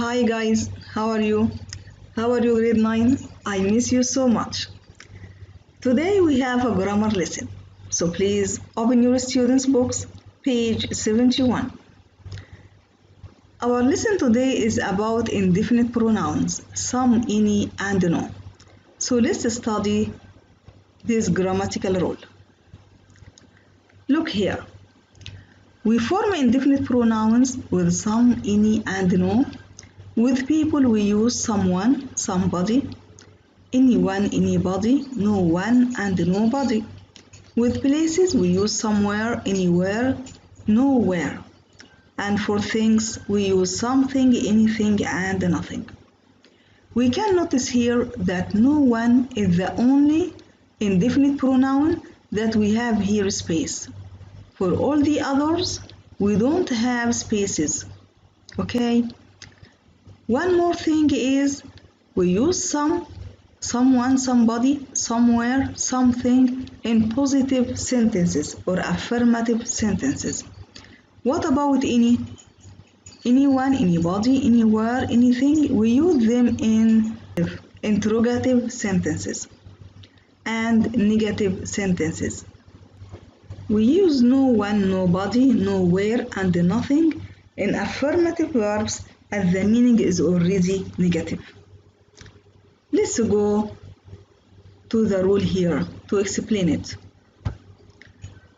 Hi guys, how are you? How are you, grade 9? I miss you so much. Today we have a grammar lesson. So please open your students' books, page 71. Our lesson today is about indefinite pronouns, some, any, and no. So let's study this grammatical rule. Look here. We form indefinite pronouns with some, any, and no. With people we use someone, somebody, anyone, anybody, no one, and nobody. With places we use somewhere, anywhere, nowhere. And for things we use something, anything, and nothing. We can notice here that no one is the only indefinite pronoun that we have here space. For all the others, we don't have spaces. Okay? One more thing is we use some, someone, somebody, somewhere, something in positive sentences or affirmative sentences. What about any? Anyone, anybody, anywhere, anything? We use them in interrogative sentences and negative sentences. We use no one, nobody, nowhere, and nothing in affirmative verbs as the meaning is already negative. Let's go to the rule here to explain it.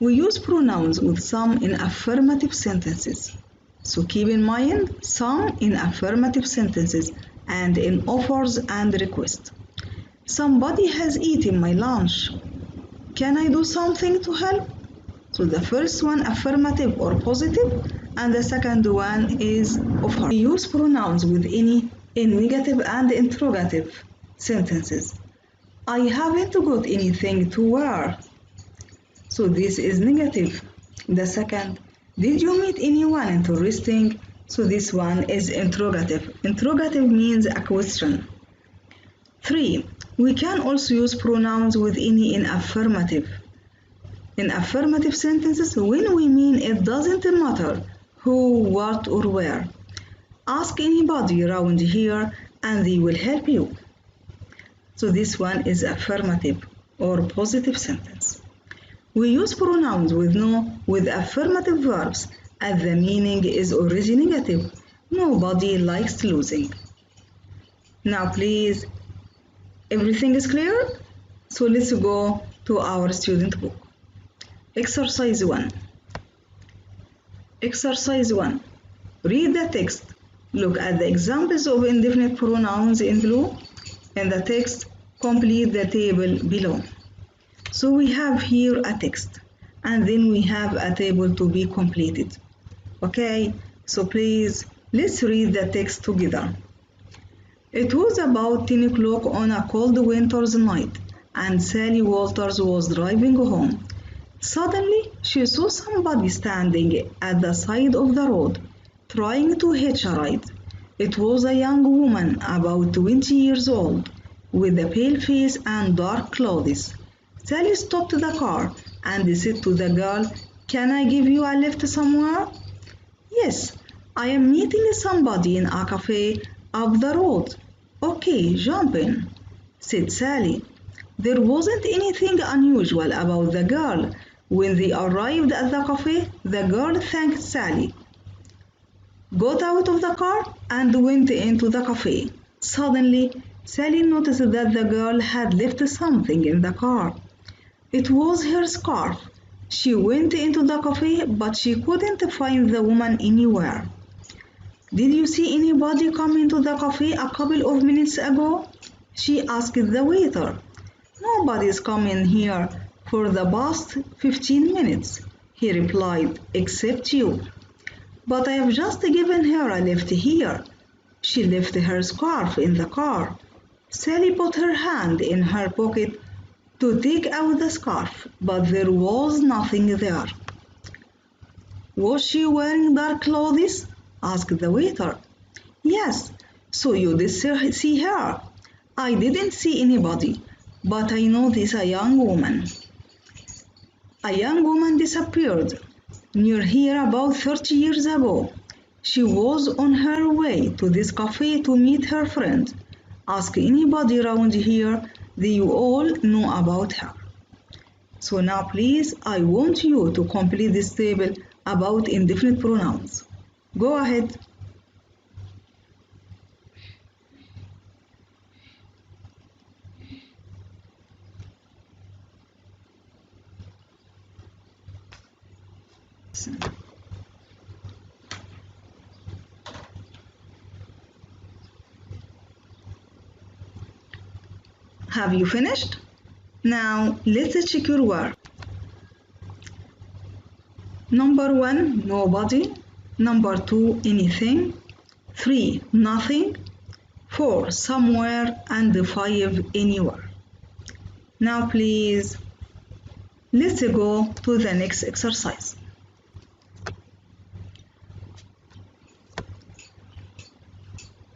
We use pronouns with some in affirmative sentences. So keep in mind some in affirmative sentences and in offers and requests. Somebody has eaten my lunch. Can I do something to help? So the first one affirmative or positive, and the second one is offer. We use pronouns with any in negative and interrogative sentences. I haven't got anything to wear. So this is negative. The second, did you meet anyone interesting? So this one is interrogative. Interrogative means a question. 3. We can also use pronouns with any in affirmative. In affirmative sentences, when we mean it doesn't matter who, what, or where. Ask anybody around here and they will help you. So this one is affirmative or positive sentence. We use pronouns with no with affirmative verbs as the meaning is already negative. Nobody likes losing. Now please, everything is clear? So let's go to our student book. Exercise 1. Exercise 1. Read the text. Look at the examples of indefinite pronouns in blue. In the text, complete the table below. So we have here a text and then we have a table to be completed. Okay, so please let's read the text together. It was about 10 o'clock on a cold winter's night and Sally Walters was driving home. Suddenly, she saw somebody standing at the side of the road, trying to hitch a ride. It was a young woman about 20 years old, with a pale face and dark clothes. Sally stopped the car and said to the girl, "Can I give you a lift somewhere?" "Yes, I am meeting somebody in a cafe up the road." "Okay, jump in," said Sally. There wasn't anything unusual about the girl. When they arrived at the cafe, the girl thanked Sally, got out of the car, and went into the cafe. Suddenly, Sally noticed that the girl had left something in the car. It was her scarf. She went into the cafe, but she couldn't find the woman anywhere. "Did you see anybody come into the cafe a couple of minutes ago?" she asked the waiter. "Nobody's come in here for the past 15 minutes, he replied, "except you." "But I have just given her a lift here." She left her scarf in the car. Sally put her hand in her pocket to take out the scarf, but there was nothing there. "Was she wearing dark clothes?" asked the waiter. "Yes, so you did see her." "I didn't see anybody, but I noticed a young woman." "A young woman disappeared near here about 30 years ago. She was on her way to this cafe to meet her friend. Ask anybody around here that you all know about her. So now please, I want you to complete this table about indefinite pronouns. Go ahead. Have you finished? Now let's check your work. Number 1, nobody. Number 2, anything. 3, nothing. 4, somewhere. And 5, anywhere. Now please, let's go to the next exercise.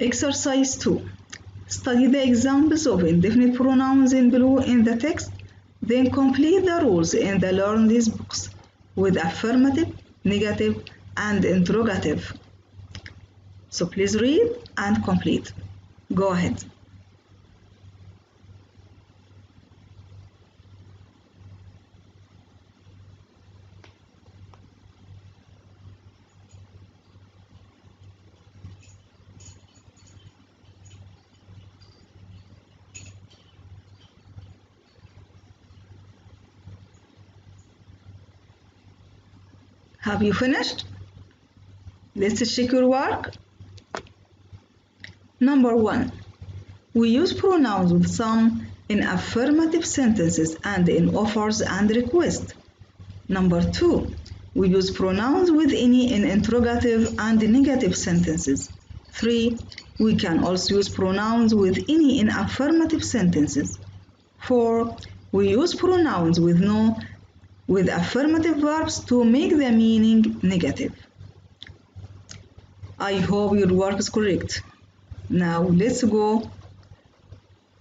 Exercise 2. Study the examples of indefinite pronouns in below in the text, then complete the rules in the Learn This books with affirmative, negative, and interrogative. So please read and complete. Go ahead. Have you finished? Let's check your work. Number 1. We use pronouns with some in affirmative sentences and in offers and requests. Number 2. We use pronouns with any in interrogative and negative sentences. 3. We can also use pronouns with any in affirmative sentences. 4. We use pronouns with no with affirmative verbs to make the meaning negative. I hope your work is correct. Now let's go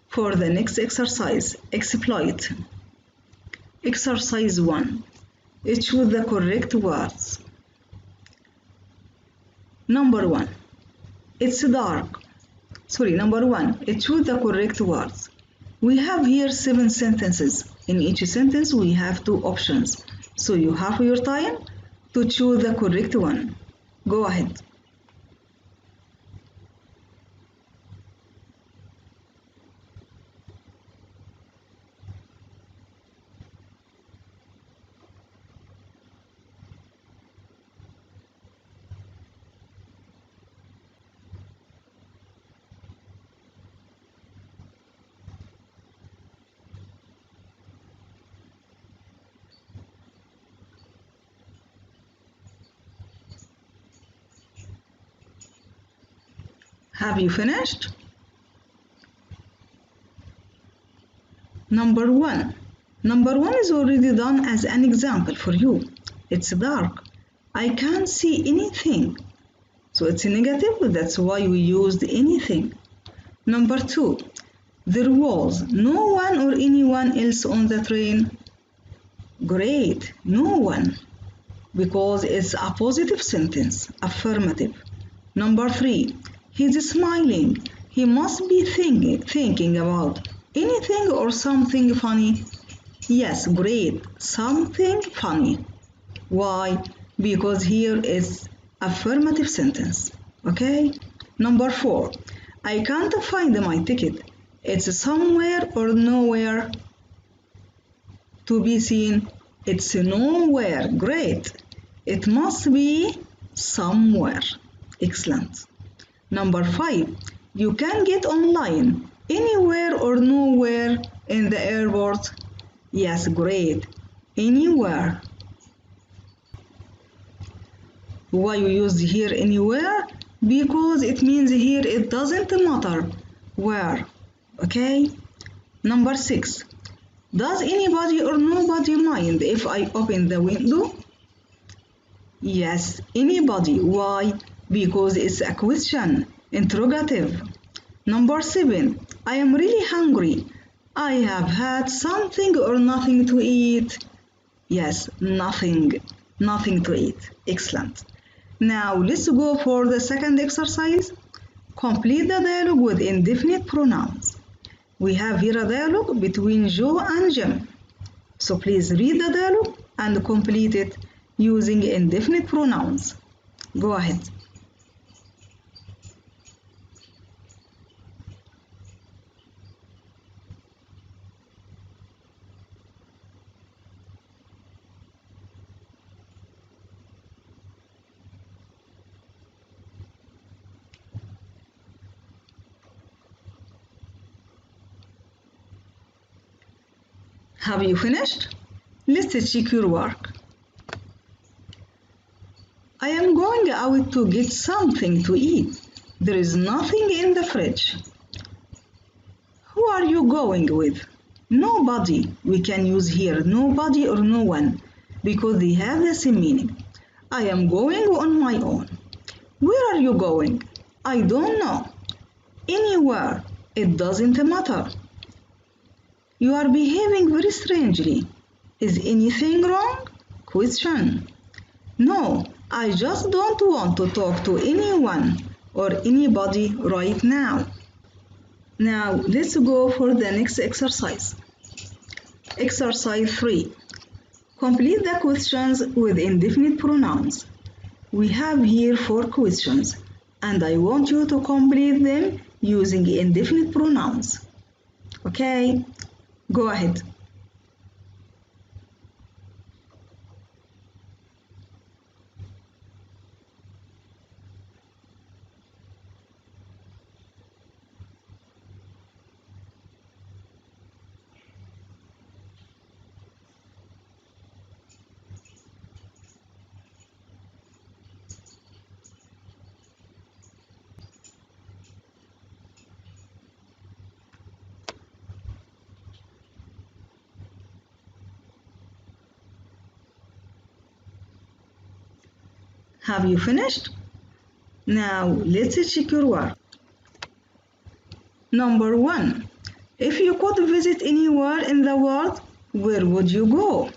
for the next exercise. Exploit. Exercise 1. Choose the correct words. Number 1. It's dark. Number 1. Choose the correct words. We have here 7 sentences. In each sentence we have 2 options. So you have your time to choose the correct one. Go ahead. Have you finished? Number 1. Number 1 is already done as an example for you. It's dark. I can't see anything. So it's negative, that's why we used anything. Number 2. There was no one or anyone else on the train. Great, no one. Because it's a positive sentence, affirmative. Number 3. He's smiling. He must be thinking about anything or something funny. Yes, great, something funny. Why? Because here is affirmative sentence. Okay? Number 4. I can't find my ticket. It's somewhere or nowhere to be seen. It's nowhere. Great. It must be somewhere. Excellent. Number 5. You can get online anywhere or nowhere in the airport. Yes, great. Anywhere. Why we use here anywhere? Because it means here it doesn't matter where. Okay? Number 6. Does anybody or nobody mind if I open the window? Yes, anybody. Why? Because it's a question, interrogative. Number 7. I am really hungry. I have had something or nothing to eat. Yes, nothing to eat. Excellent. Now let's go for the second exercise. Complete the dialogue with indefinite pronouns. We have here a dialogue between Joe and Jim. So please read the dialogue and complete it using indefinite pronouns. Go ahead. Have you finished? Let's check your work. I am going out to get something to eat. There is nothing in the fridge. Who are you going with? Nobody. We can use here nobody or no one because they have the same meaning. I am going on my own. Where are you going? I don't know. Anywhere. It doesn't matter. You are behaving very strangely. Is anything wrong? Question. No, I just don't want to talk to anyone or anybody right now. Now let's go for the next exercise. Exercise 3. Complete the questions with indefinite pronouns. We have here 4 questions and I want you to complete them using indefinite pronouns. Okay, go ahead. Have you finished? Now let's check your work. Number 1. If you could visit anywhere in the world, where would you go?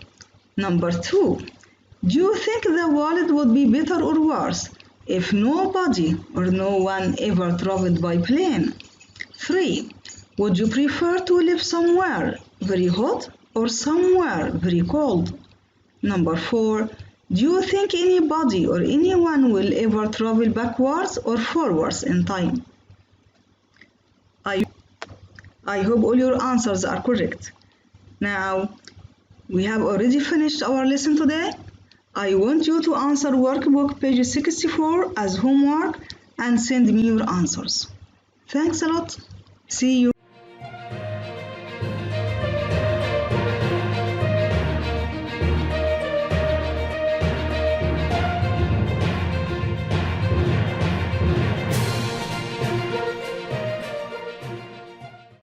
Number 2. Do you think the world would be better or worse if nobody or no one ever traveled by plane? 3. Would you prefer to live somewhere very hot or somewhere very cold? Number 4. Do you think anybody or anyone will ever travel backwards or forwards in time? I hope all your answers are correct. Now, we have already finished our lesson today. I want you to answer workbook page 64 as homework and send me your answers. Thanks a lot. See you.